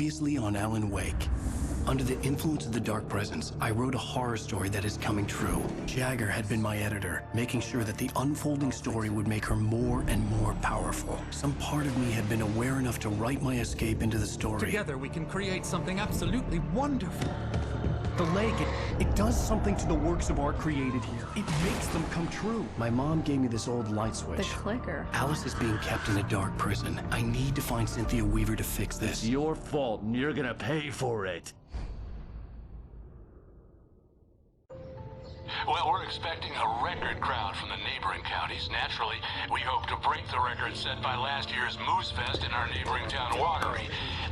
Previously on Alan Wake. Under the influence of the Dark Presence, I wrote a horror story that is coming true. Jagger had been my editor, making sure that the unfolding story would make her more and more powerful. Some part of me had been aware enough to write my escape into the story. Together we can create something absolutely wonderful. The lake, it does something to the works of art created here. It makes them come true. My mom gave me this old light switch. The clicker. Alice is being kept in a dark prison. I need to find Cynthia Weaver to fix this. It's your fault, and you're gonna pay for it. Well, we're expecting a record crowd from the neighboring counties. Naturally, we hope to break the record set by last year's Moose Fest in our neighboring town, Watery.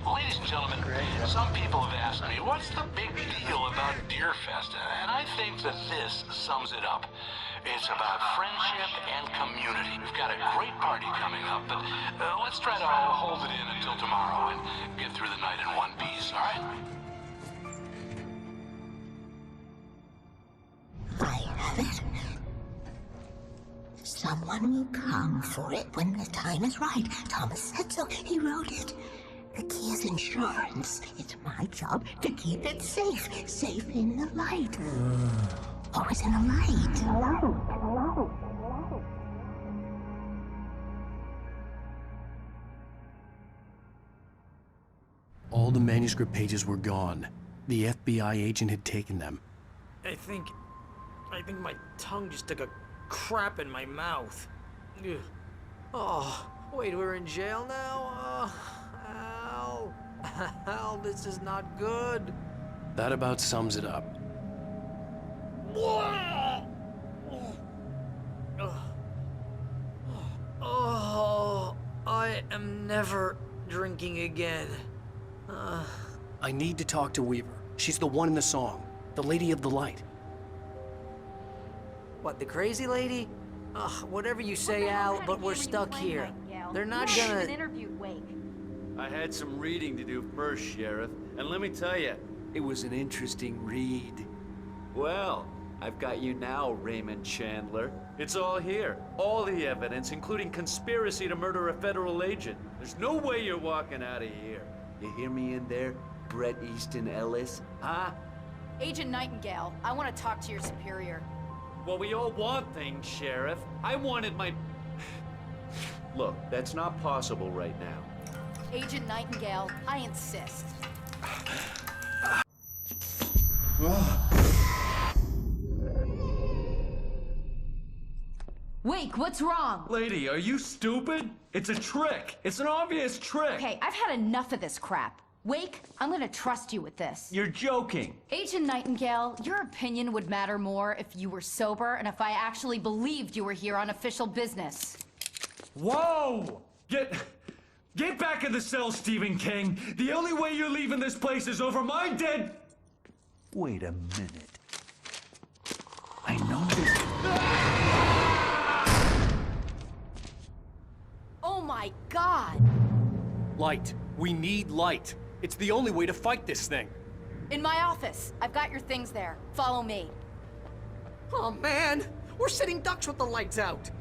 Ladies and gentlemen, some people have asked me, what's the big deal about Deer Fest? And I think that this sums it up. It's about friendship and community. We've got a great party coming up, but let's try to hold it in until tomorrow and get through the night in one piece, all right? I have it. Someone will come for it when the time is right. Thomas said so. He wrote it. The key is insurance. It's my job to keep it safe. Safe in the light. Always in the light. All the manuscript pages were gone. The FBI agent had taken them. I think my tongue just took a crap in my mouth. Ugh. Oh, wait, we're in jail now? Al. Al, this is not good. That about sums it up. Oh, I am never drinking again. I need to talk to Weaver. She's the one in the song. The Lady of the Light. What, the crazy lady? Ugh, whatever you say, Al, but we're stuck here. They're not gonna... interviewed Wake. I had some reading to do first, Sheriff, and let me tell you, it was an interesting read. Well, I've got you now, Raymond Chandler. It's all here. All the evidence, including conspiracy to murder a federal agent. There's no way you're walking out of here. You hear me in there, Bret Easton Ellis? Huh? Agent Nightingale, I want to talk to your superior. Well, we all want things, Sheriff. I wanted my... Look, that's not possible right now. Agent Nightingale, I insist. Wake, what's wrong? Lady, are you stupid? It's a trick. It's an obvious trick. Okay, I've had enough of this crap. Wake, I'm gonna trust you with this. You're joking. Agent Nightingale, your opinion would matter more if you were sober and if I actually believed you were here on official business. Whoa! Get back in the cell, Stephen King. The only way you're leaving this place is over my dead... Wait a minute. I know this... Oh my God! Light. We need light. It's the only way to fight this thing. In my office. I've got your things there. Follow me. Oh, man! We're sitting ducks with the lights out!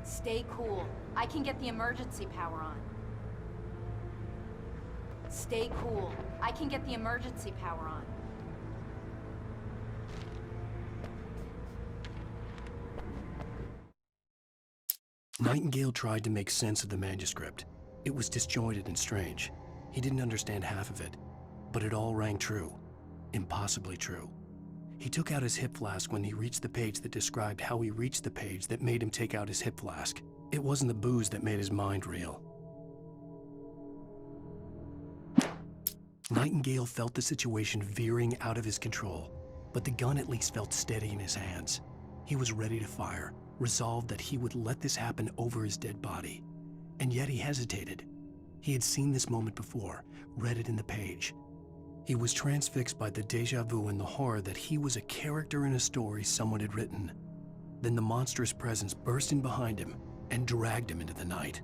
Stay cool. I can get the emergency power on. Stay cool. I can get the emergency power on. Nightingale tried to make sense of the manuscript. It was disjointed and strange. He didn't understand half of it, but it all rang true. Impossibly true. He took out his hip flask when he reached the page that described how he reached the page that made him take out his hip flask. It wasn't the booze that made his mind reel. Nightingale felt the situation veering out of his control, but the gun at least felt steady in his hands. He was ready to fire, resolved that he would let this happen over his dead body. And yet he hesitated. He had seen this moment before, read it in the page. He was transfixed by the déjà vu and the horror that he was a character in a story someone had written. Then the monstrous presence burst in behind him and dragged him into the night.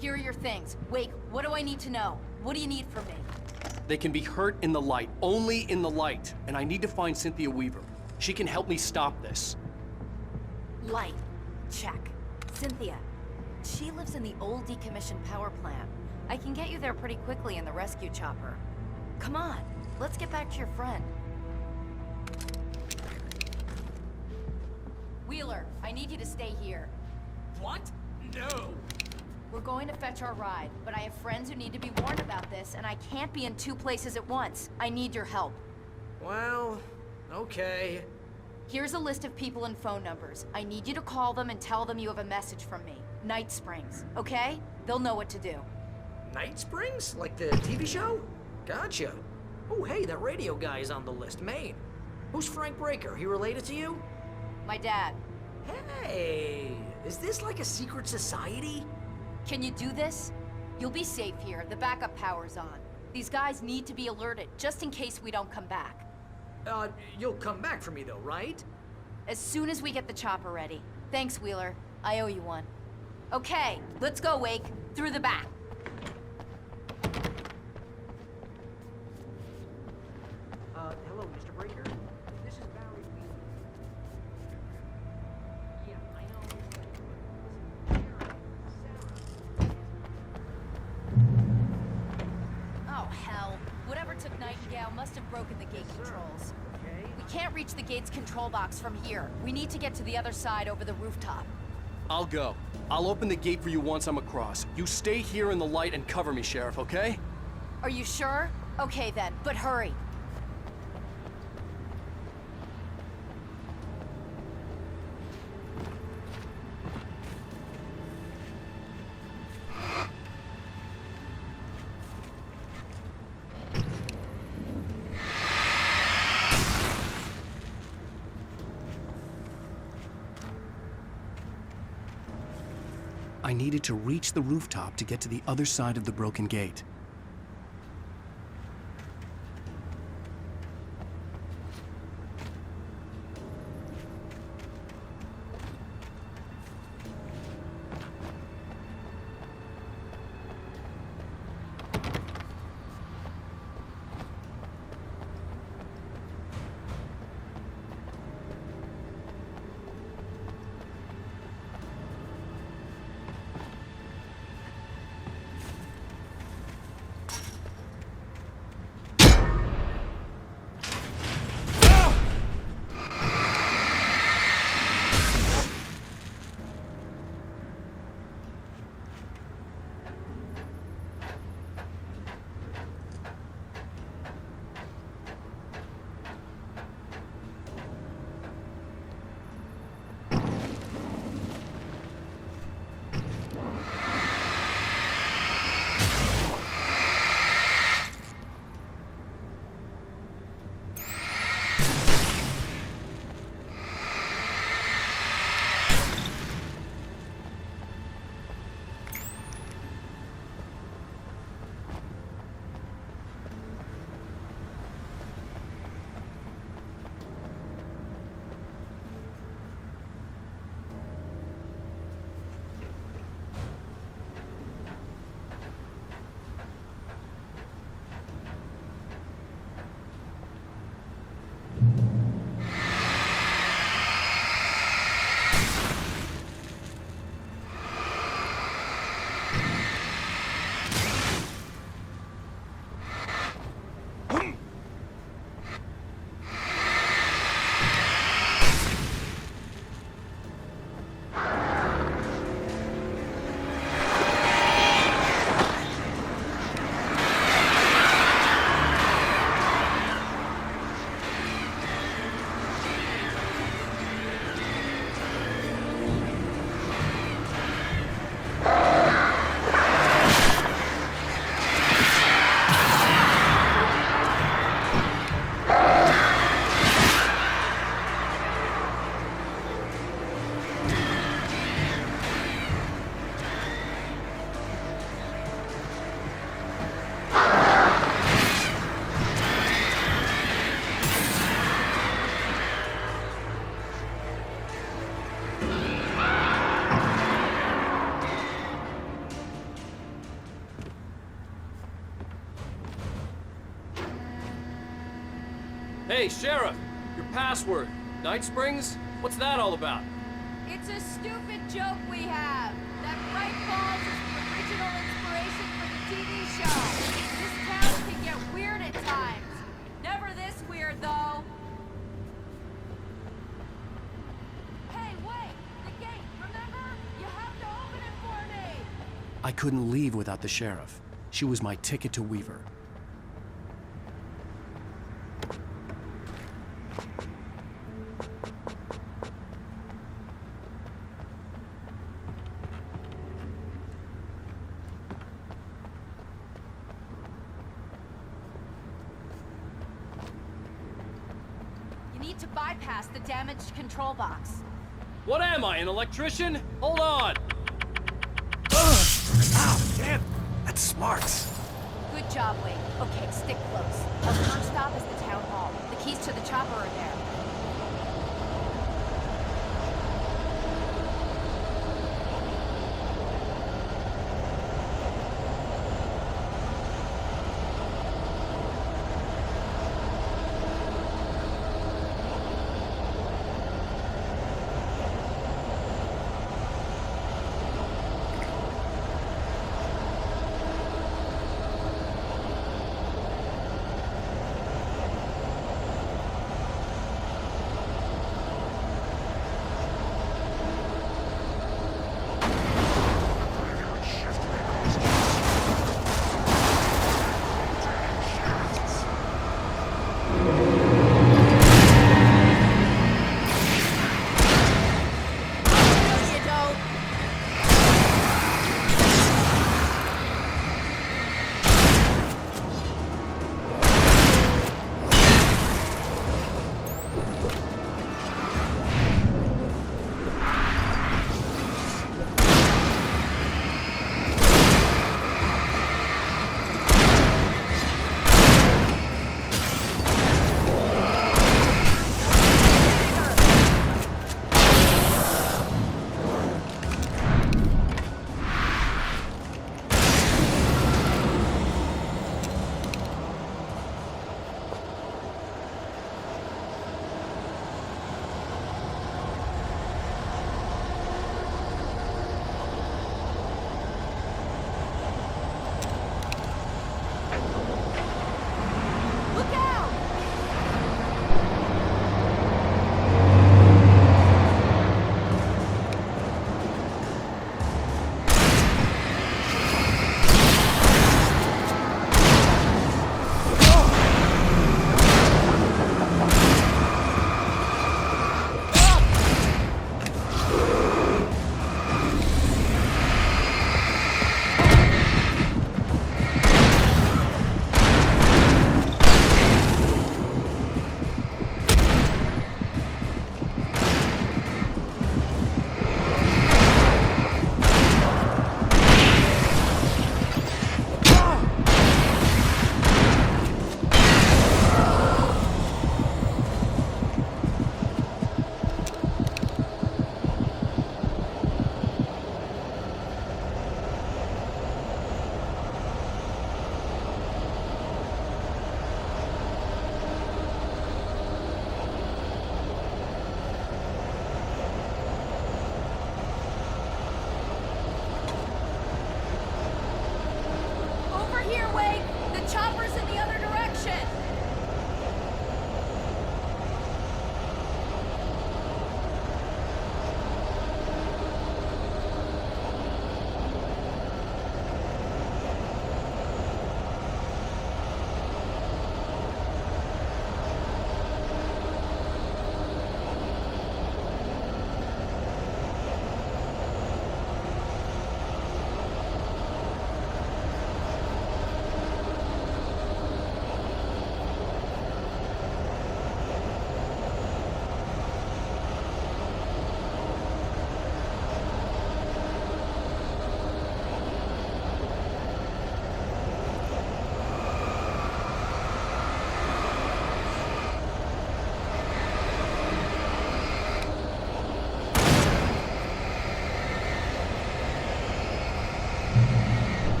Here are your things. Wake, what do I need to know? What do you need from me? They can be hurt in the light, only in the light. And I need to find Cynthia Weaver. She can help me stop this. Light. Check. Cynthia. She lives in the old decommissioned power plant. I can get you there pretty quickly in the rescue chopper. Come on, let's get back to your friend. Wheeler, I need you to stay here. What? No. We're going to fetch our ride, but I have friends who need to be warned about this, and I can't be in 2 places at once. I need your help. Well, okay. Here's a list of people and phone numbers. I need you to call them and tell them you have a message from me. Night Springs, okay? They'll know what to do. Night Springs? Like the TV show? Gotcha. Oh, hey, that radio guy is on the list, Maine. Who's Frank Breaker? He related to you? My dad. Hey, is this like a secret society? Can you do this? You'll be safe here. The backup power's on. These guys need to be alerted, just in case we don't come back. You'll come back for me though, right? As soon as we get the chopper ready. Thanks, Wheeler. I owe you one. Okay, let's go, Wake. Through the back. Hello, Mr. Breaker. This is Barry Wheeler. Yeah, I know. Oh, hell. Whatever took Nightingale must have broken the gate controls. Okay. We can't reach the gate's control box from here. We need to get to the other side over the rooftop. I'll go. I'll open the gate for you once I'm across. You stay here in the light and cover me, Sheriff, okay? Are you sure? Okay then, but hurry. I needed to reach the rooftop to get to the other side of the broken gate. Hey, Sheriff! Your password. Night Springs? What's that all about? It's a stupid joke we have. That Bright Falls is the original inspiration for the TV show. This town can get weird at times. Never this weird, though. Hey, wait! The gate, remember? You have to open it for me! I couldn't leave without the sheriff. She was my ticket to Weaver. You need to bypass the damaged control box. What am I, an electrician? Hold on! Ow, damn! That's smart. Good job, Wade. Okay, stick close. Our first stop is the town hall. The keys to the chopper are there.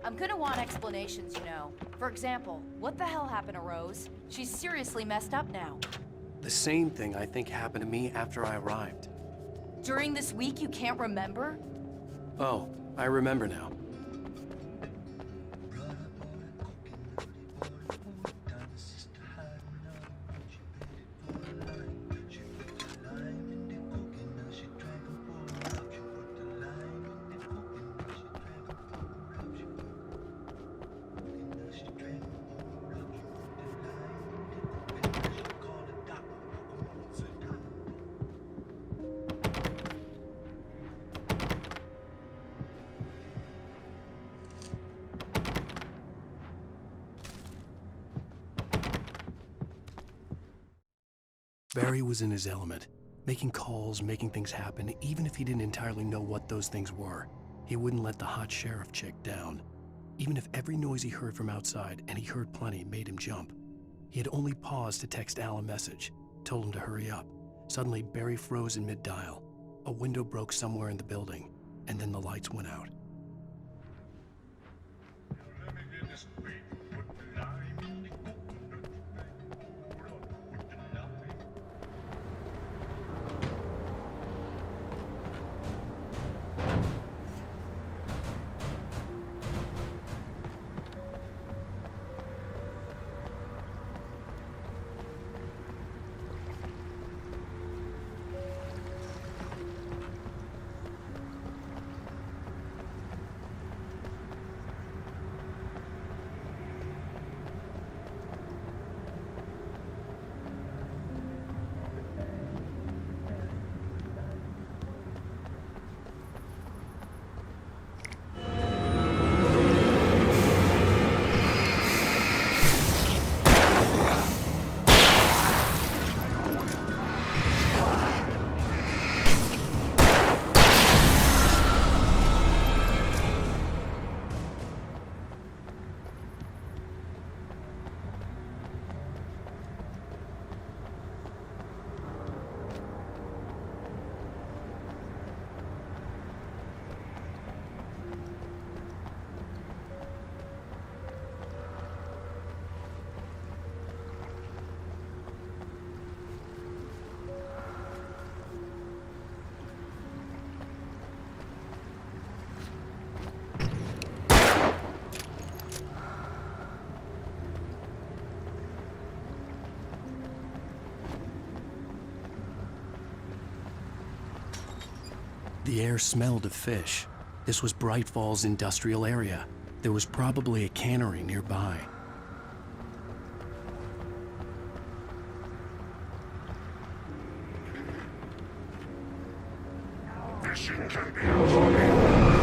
I'm gonna want explanations, you know. For example, what the hell happened to Rose? She's seriously messed up now. The same thing I think happened to me after I arrived. During this week, you can't remember? Oh, I remember now. Barry was in his element, making calls, making things happen, even if he didn't entirely know what those things were. He wouldn't let the hot sheriff chick down. Even if every noise he heard from outside, and he heard plenty, made him jump. He had only paused to text Al a message, told him to hurry up. Suddenly, Barry froze in mid-dial. A window broke somewhere in the building, and then the lights went out. The air smelled of fish. This was Bright Falls industrial area. There was probably a cannery nearby. Fishing can be avoided.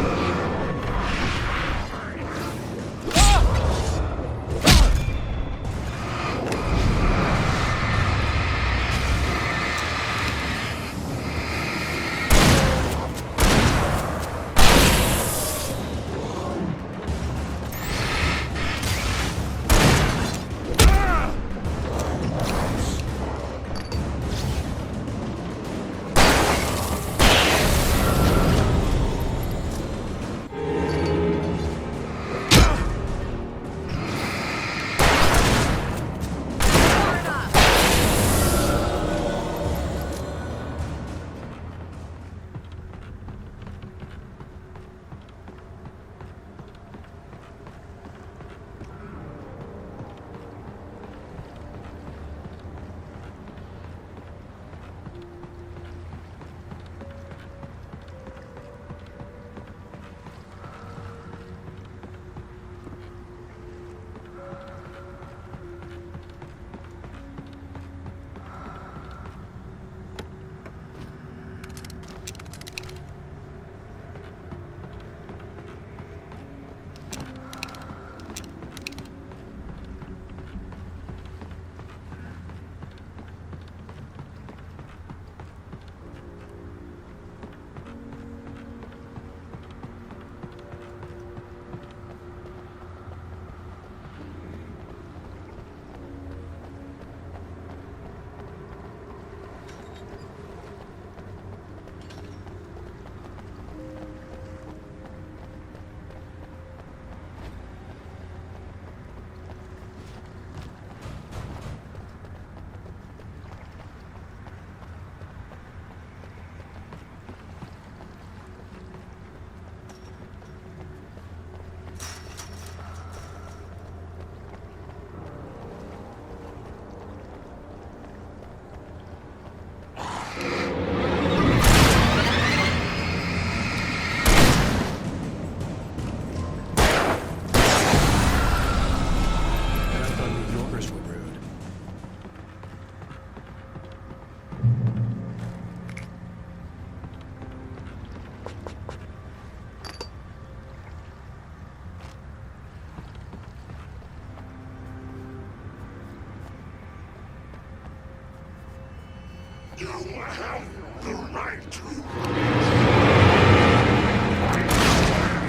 You have the right to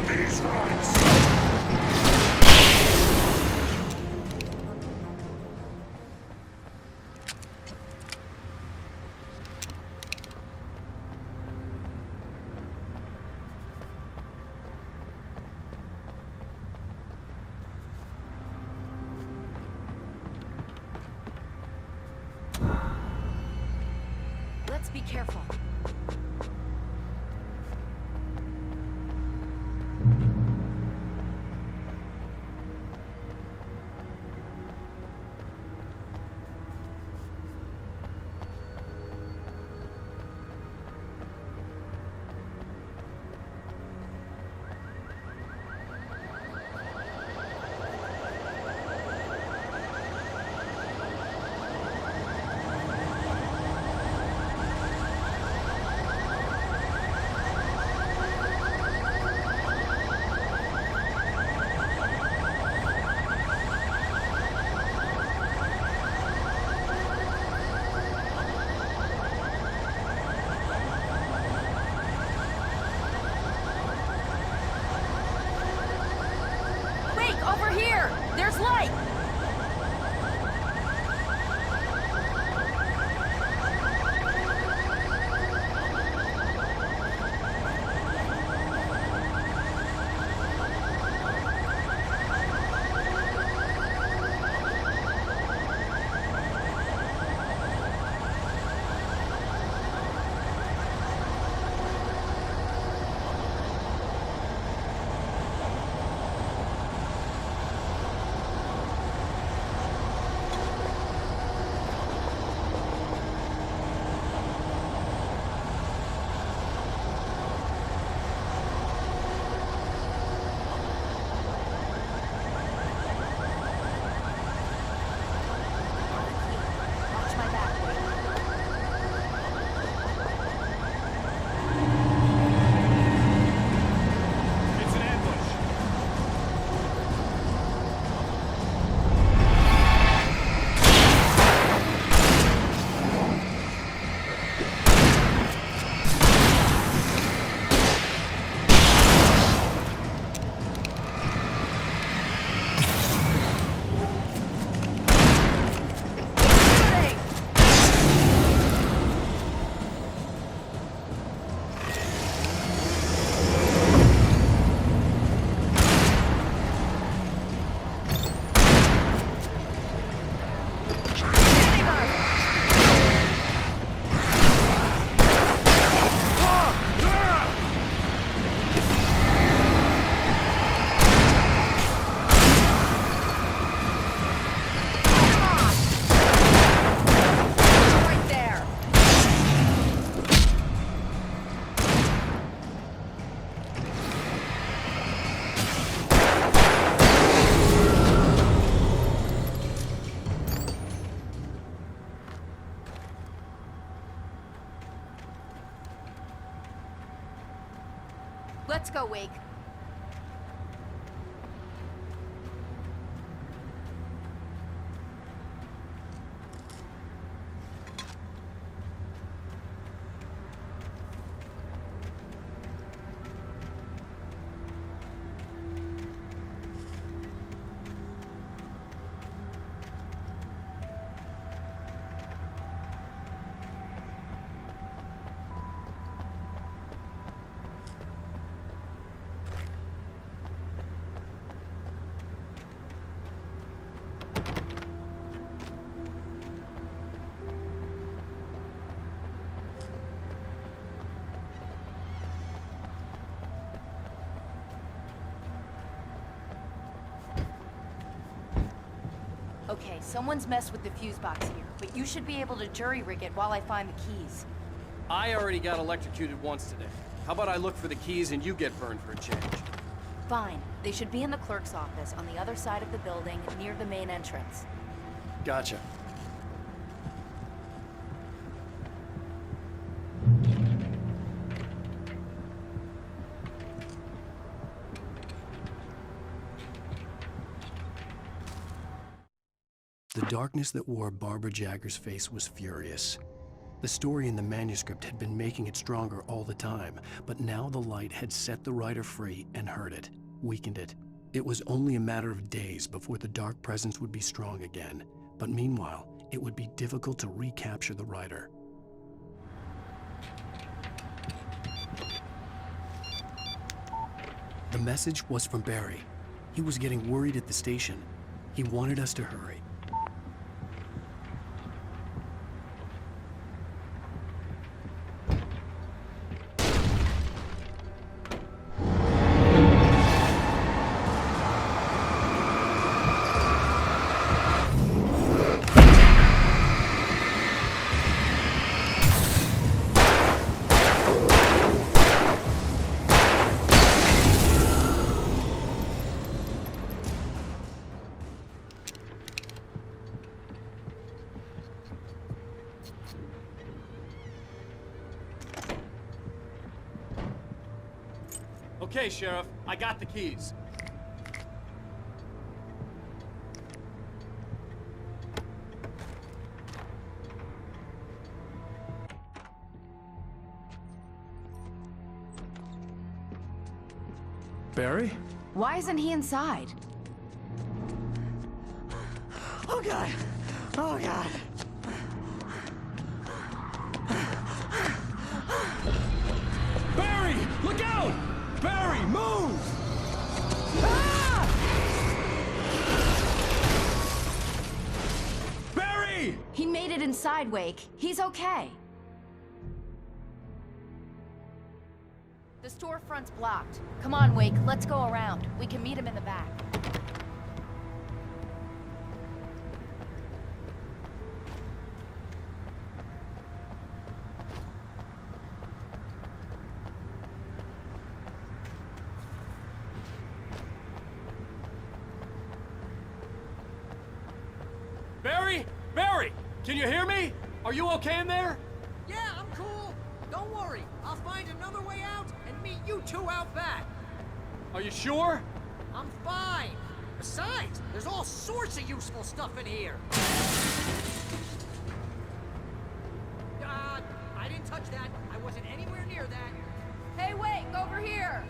these rights. Let's be careful. Over here! There's light! Let's go, Wake. Okay, someone's messed with the fuse box here, but you should be able to jury-rig it while I find the keys. I already got electrocuted once today. How about I look for the keys and you get burned for a change? Fine. They should be in the clerk's office on the other side of the building, near the main entrance. Gotcha. The darkness that wore Barbara Jagger's face was furious. The story in the manuscript had been making it stronger all the time, but now the light had set the writer free and hurt it, weakened it. It was only a matter of days before the dark presence would be strong again, but meanwhile, it would be difficult to recapture the writer. The message was from Barry. He was getting worried at the station. He wanted us to hurry. Okay, Sheriff, I got the keys. Barry? Why isn't he inside? Oh God! Oh God! Barry! Look out! Barry, move! Barry! He made it inside, Wake. He's okay. The storefront's blocked. Come on, Wake, let's go around. We can meet him in the back. Barry? Barry! Can you hear me? Are you okay in there? Yeah, I'm cool. Don't worry. I'll find another way out and meet you two out back. Are you sure? I'm fine. Besides, there's all sorts of useful stuff in here. I didn't touch that. I wasn't anywhere near that. Hey, Wake, over here!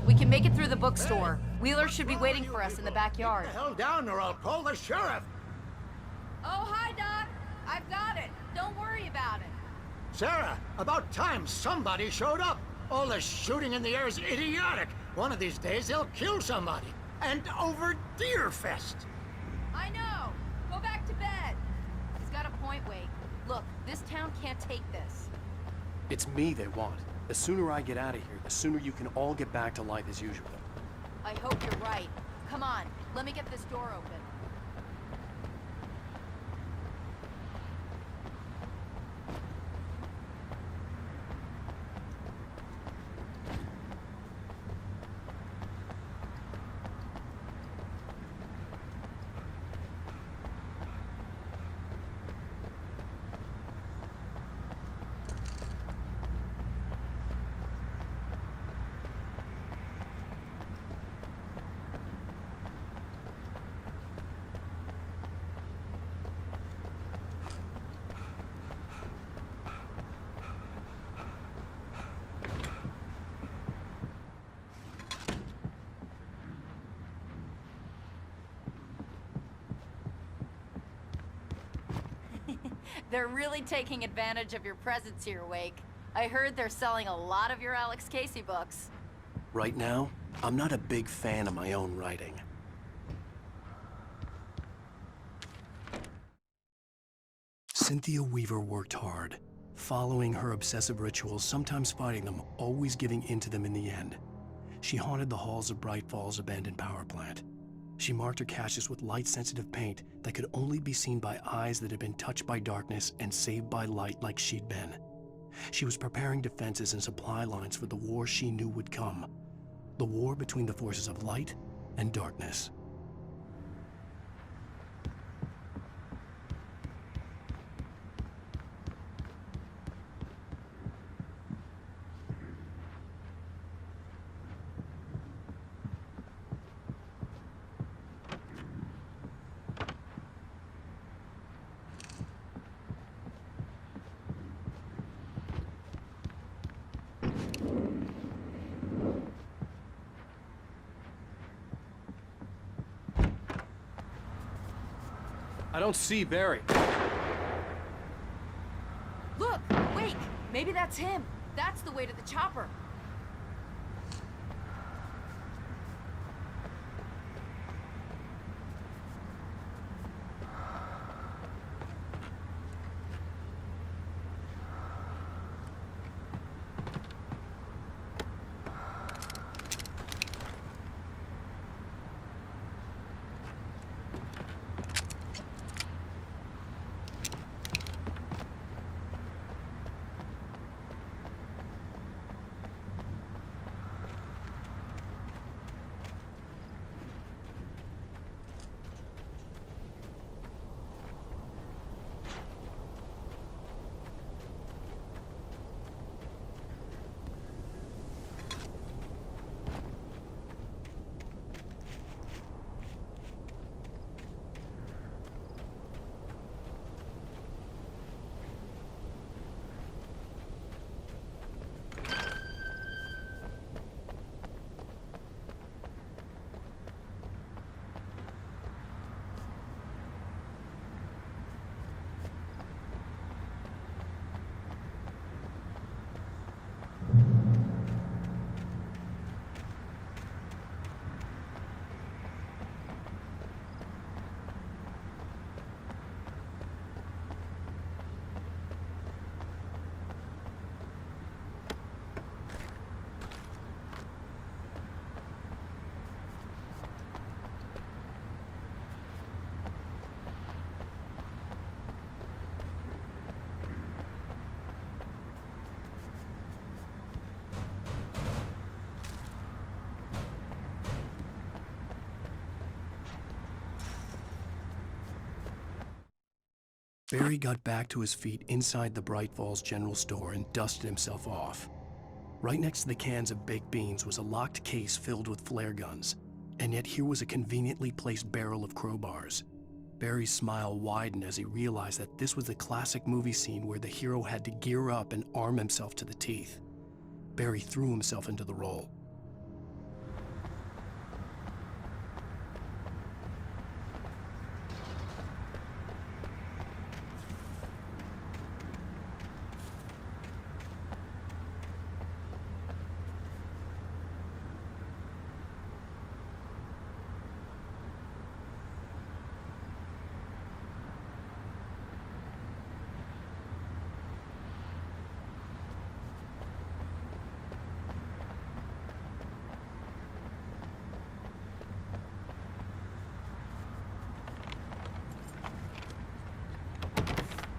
We can make it through the bookstore. Wheeler should be waiting for us in the backyard. Get the hell down or I'll call the sheriff. Oh, hi, Doc. I've got it. Don't worry about it. Sarah, about time somebody showed up. All the shooting in the air is idiotic. One of these days they'll kill somebody. And over Deerfest. I know. Go back to bed. He's got a point, Wade. Look, this town can't take this. It's me they want. The sooner I get out of here, the sooner you can all get back to life as usual. I hope you're right. Come on, let me get this door open. They're really taking advantage of your presence here, Wake. I heard they're selling a lot of your Alex Casey books. Right now, I'm not a big fan of my own writing. Cynthia Weaver worked hard, following her obsessive rituals, sometimes fighting them, always giving in to them in the end. She haunted the halls of Bright Falls abandoned power plant. She marked her caches with light-sensitive paint that could only be seen by eyes that had been touched by darkness and saved by light like she'd been. She was preparing defenses and supply lines for the war she knew would come. The war between the forces of light and darkness. I don't see Barry. Look! Wake! Maybe that's him! That's the way to the chopper! Barry got back to his feet inside the Bright Falls General Store and dusted himself off. Right next to the cans of baked beans was a locked case filled with flare guns, and yet here was a conveniently placed barrel of crowbars. Barry's smile widened as he realized that this was the classic movie scene where the hero had to gear up and arm himself to the teeth. Barry threw himself into the role.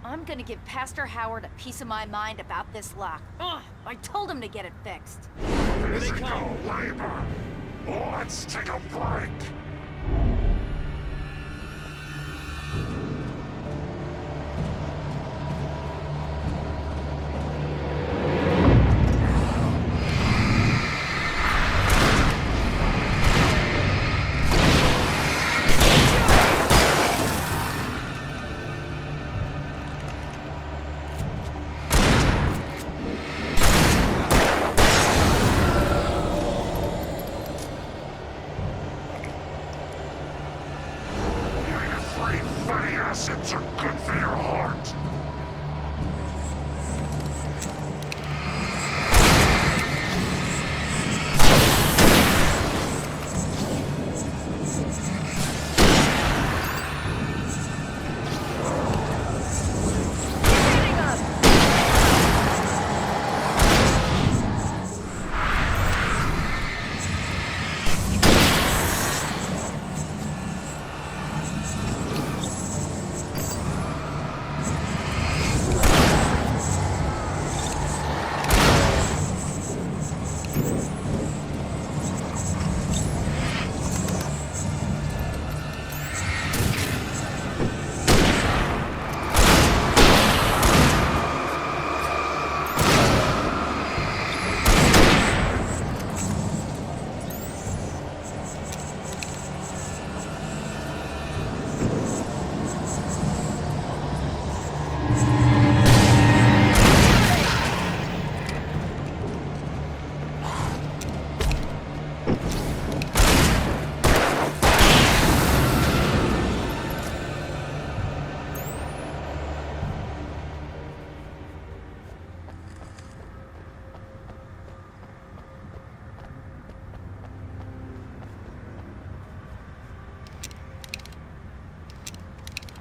I'm gonna give Pastor Howard a piece of my mind about this lock. Ugh, I told him to get it fixed. Here they come. labor. Let's take a break. Fatty acids are good for your heart.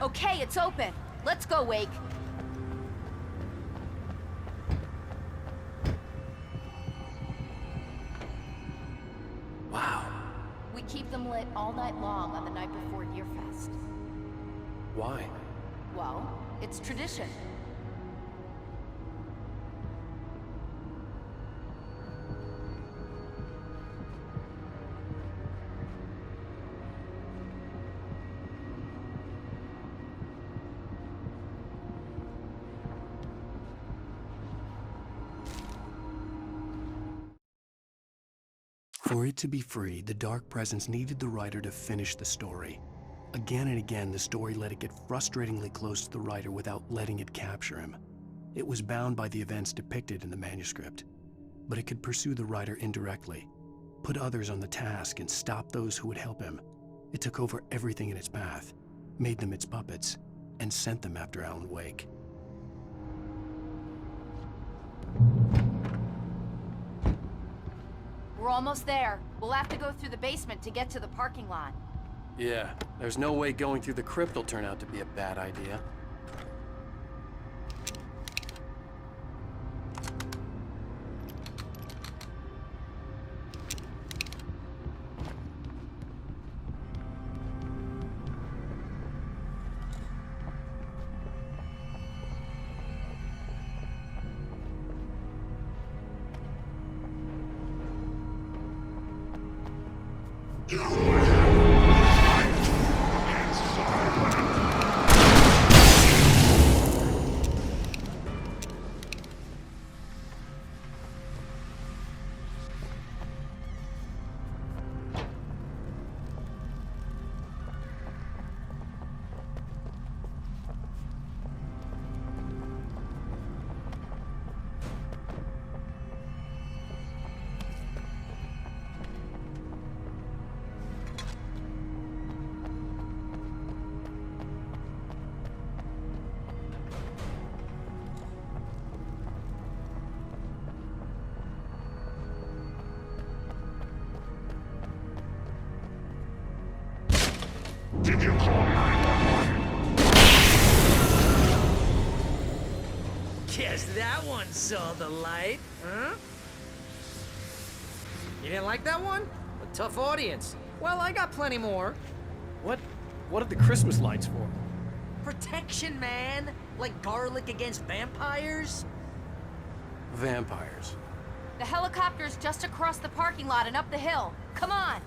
Okay, it's open. Let's go, Wake. Wow. We keep them lit all night long on the night before Deerfest. Why? Well, it's tradition. For it to be free, the Dark Presence needed the writer to finish the story. Again and again, the story let it get frustratingly close to the writer without letting it capture him. It was bound by the events depicted in the manuscript, but it could pursue the writer indirectly, put others on the task, and stop those who would help him. It took over everything in its path, made them its puppets, and sent them after Alan Wake. We're almost there. We'll have to go through the basement to get to the parking lot. Yeah, there's no way going through the crypt will turn out to be a bad idea. Did you call 911? Guess that one saw the light, huh? You didn't like that one? A tough audience. Well, I got plenty more. What are the Christmas lights for? Protection, man! Like garlic against vampires? Vampires. The helicopter's just across the parking lot and up the hill. Come on!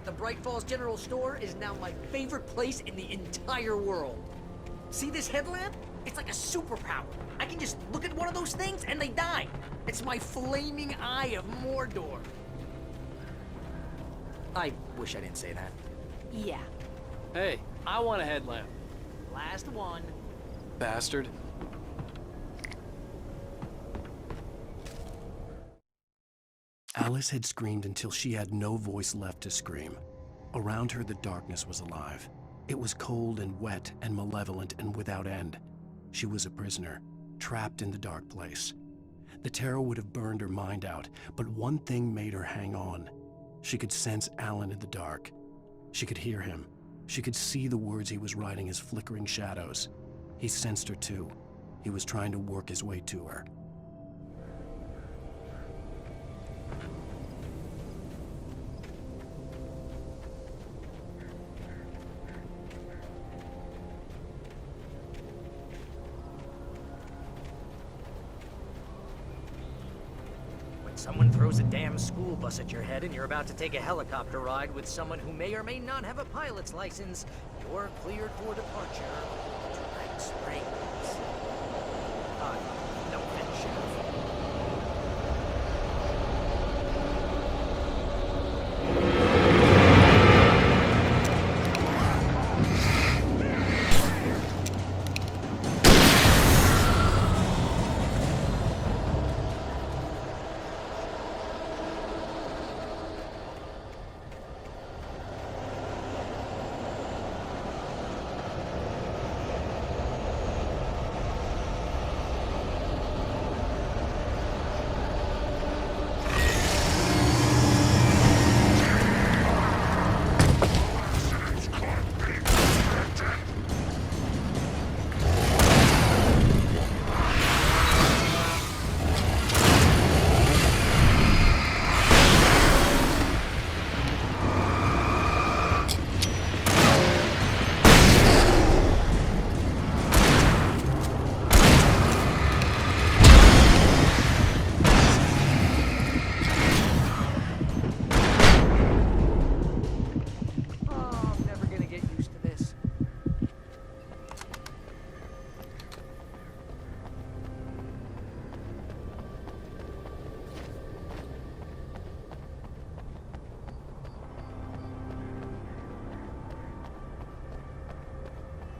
The Bright Falls General Store is now my favorite place in the entire world. See this headlamp? It's like a superpower. I can just look at one of those things and they die. It's my flaming eye of Mordor. I wish I didn't say that. Yeah. Hey, I want a headlamp. Last one. Bastard. Alice had screamed until she had no voice left to scream. Around her, the darkness was alive. It was cold and wet and malevolent and without end. She was a prisoner, trapped in the dark place. The terror would have burned her mind out, but one thing made her hang on. She could sense Alan in the dark. She could hear him. She could see the words he was writing as flickering shadows. He sensed her too. He was trying to work his way to her. Someone throws a damn school bus at your head and you're about to take a helicopter ride with someone who may or may not have a pilot's license, you're cleared for departure to Night Springs. No offense, Sheriff.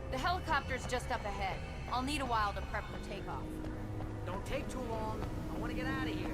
The helicopter's just up ahead. I'll need a while to prep for takeoff. Don't take too long. I want to get out of here.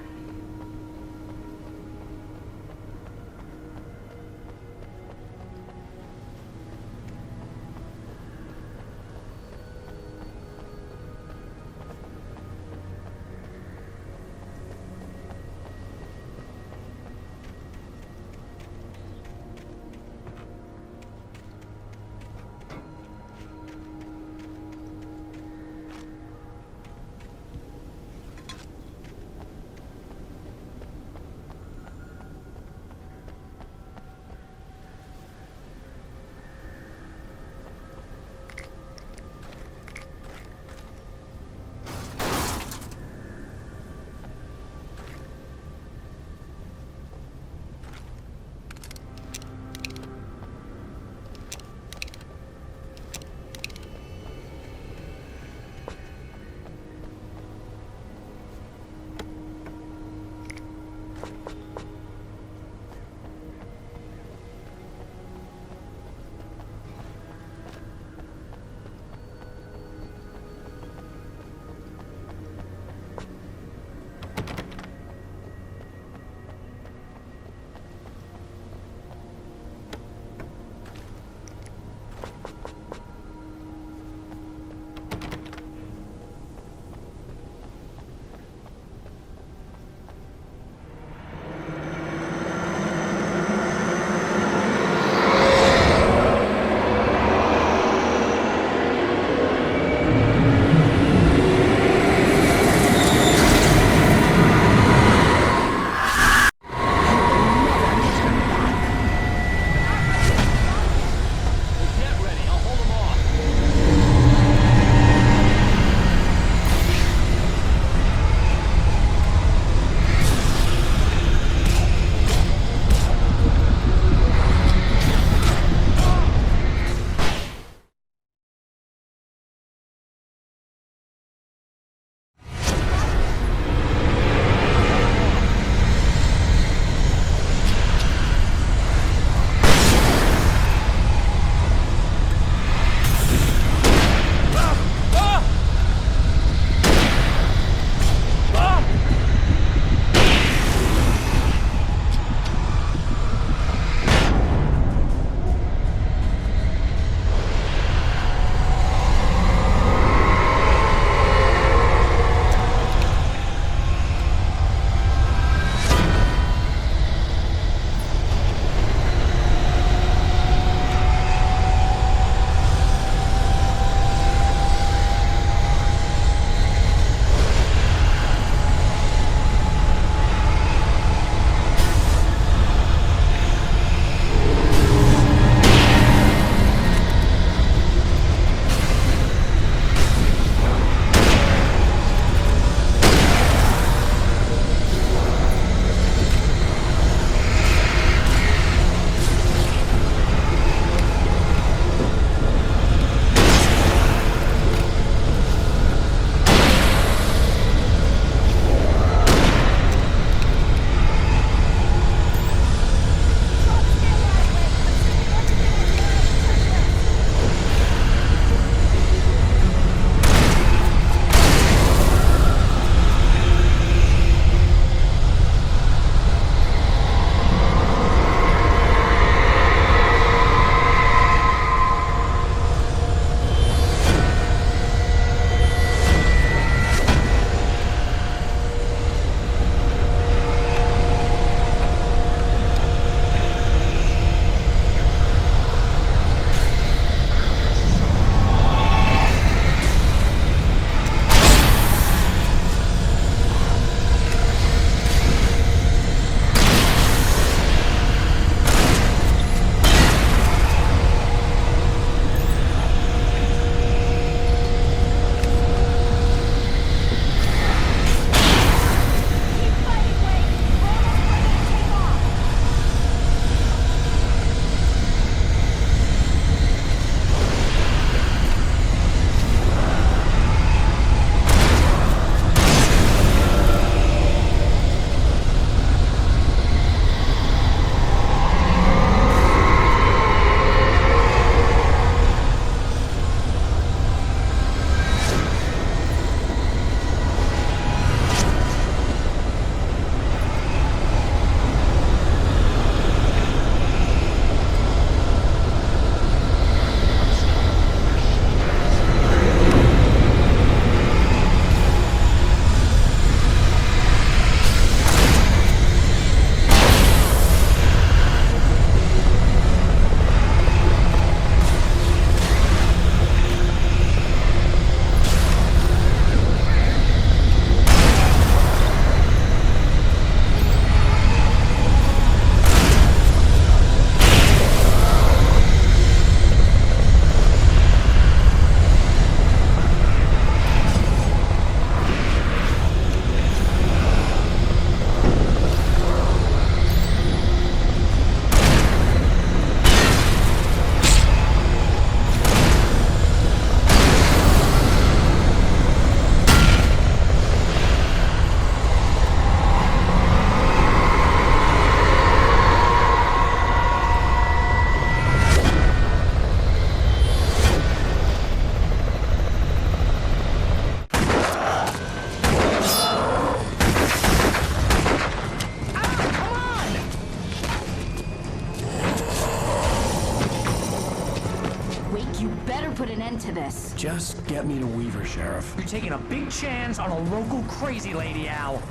Just get me to Weaver, Sheriff. You're taking a big chance on a local crazy lady, Al.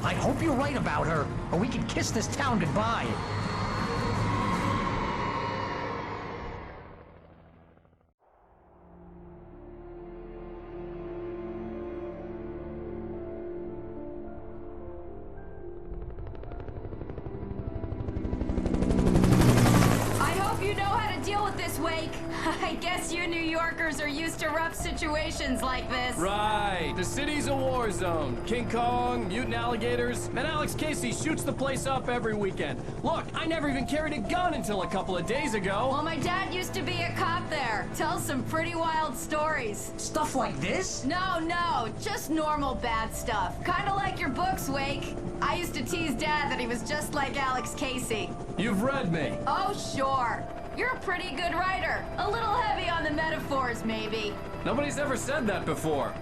I hope you're right about her, or we can kiss this town goodbye. I guess you New Yorkers are used to rough situations like this. Right. The city's a war zone. King Kong, mutant alligators, and Alex Casey shoots the place up every weekend. Look, I never even carried a gun until a couple of days ago. Well, my dad used to be a cop there. Tells some pretty wild stories. Stuff like this? No, just normal bad stuff. Kinda like your books, Wake. I used to tease Dad that he was just like Alex Casey. You've read me. Oh, sure. You're a pretty good writer. A little heavy on the metaphors, maybe. Nobody's ever said that before.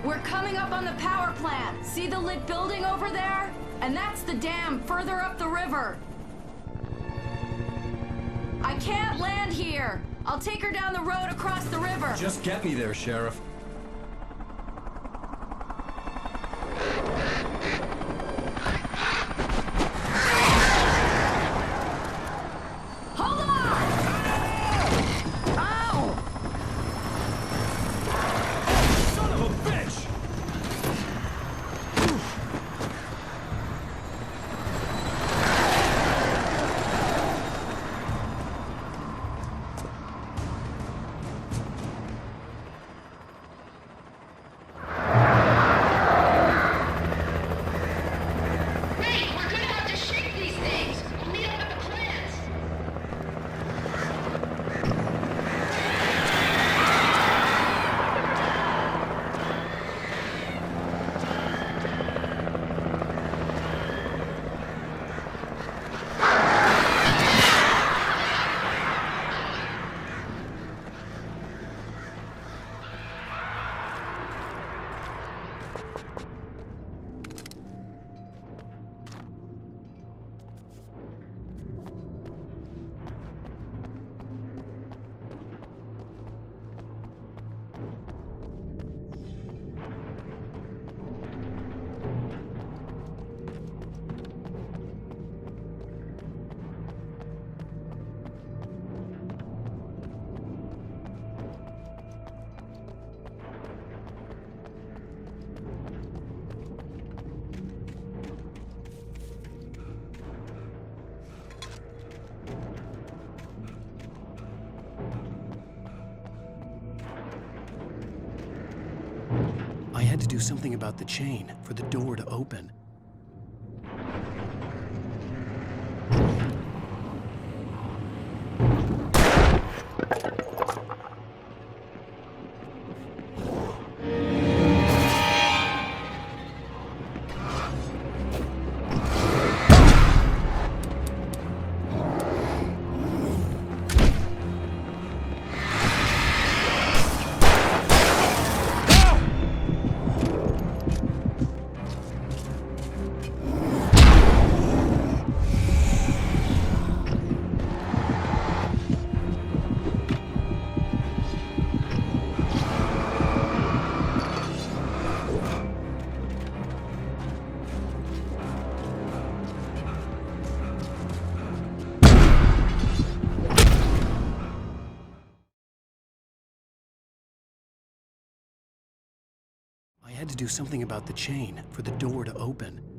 We're coming up on the power plant. See the lit building over there? And that's the dam further up the river. I can't land here. I'll take her down the road across the river. Just get me there, Sheriff. I had to do something about the chain for the door to open. I had to do something about the chain for the door to open.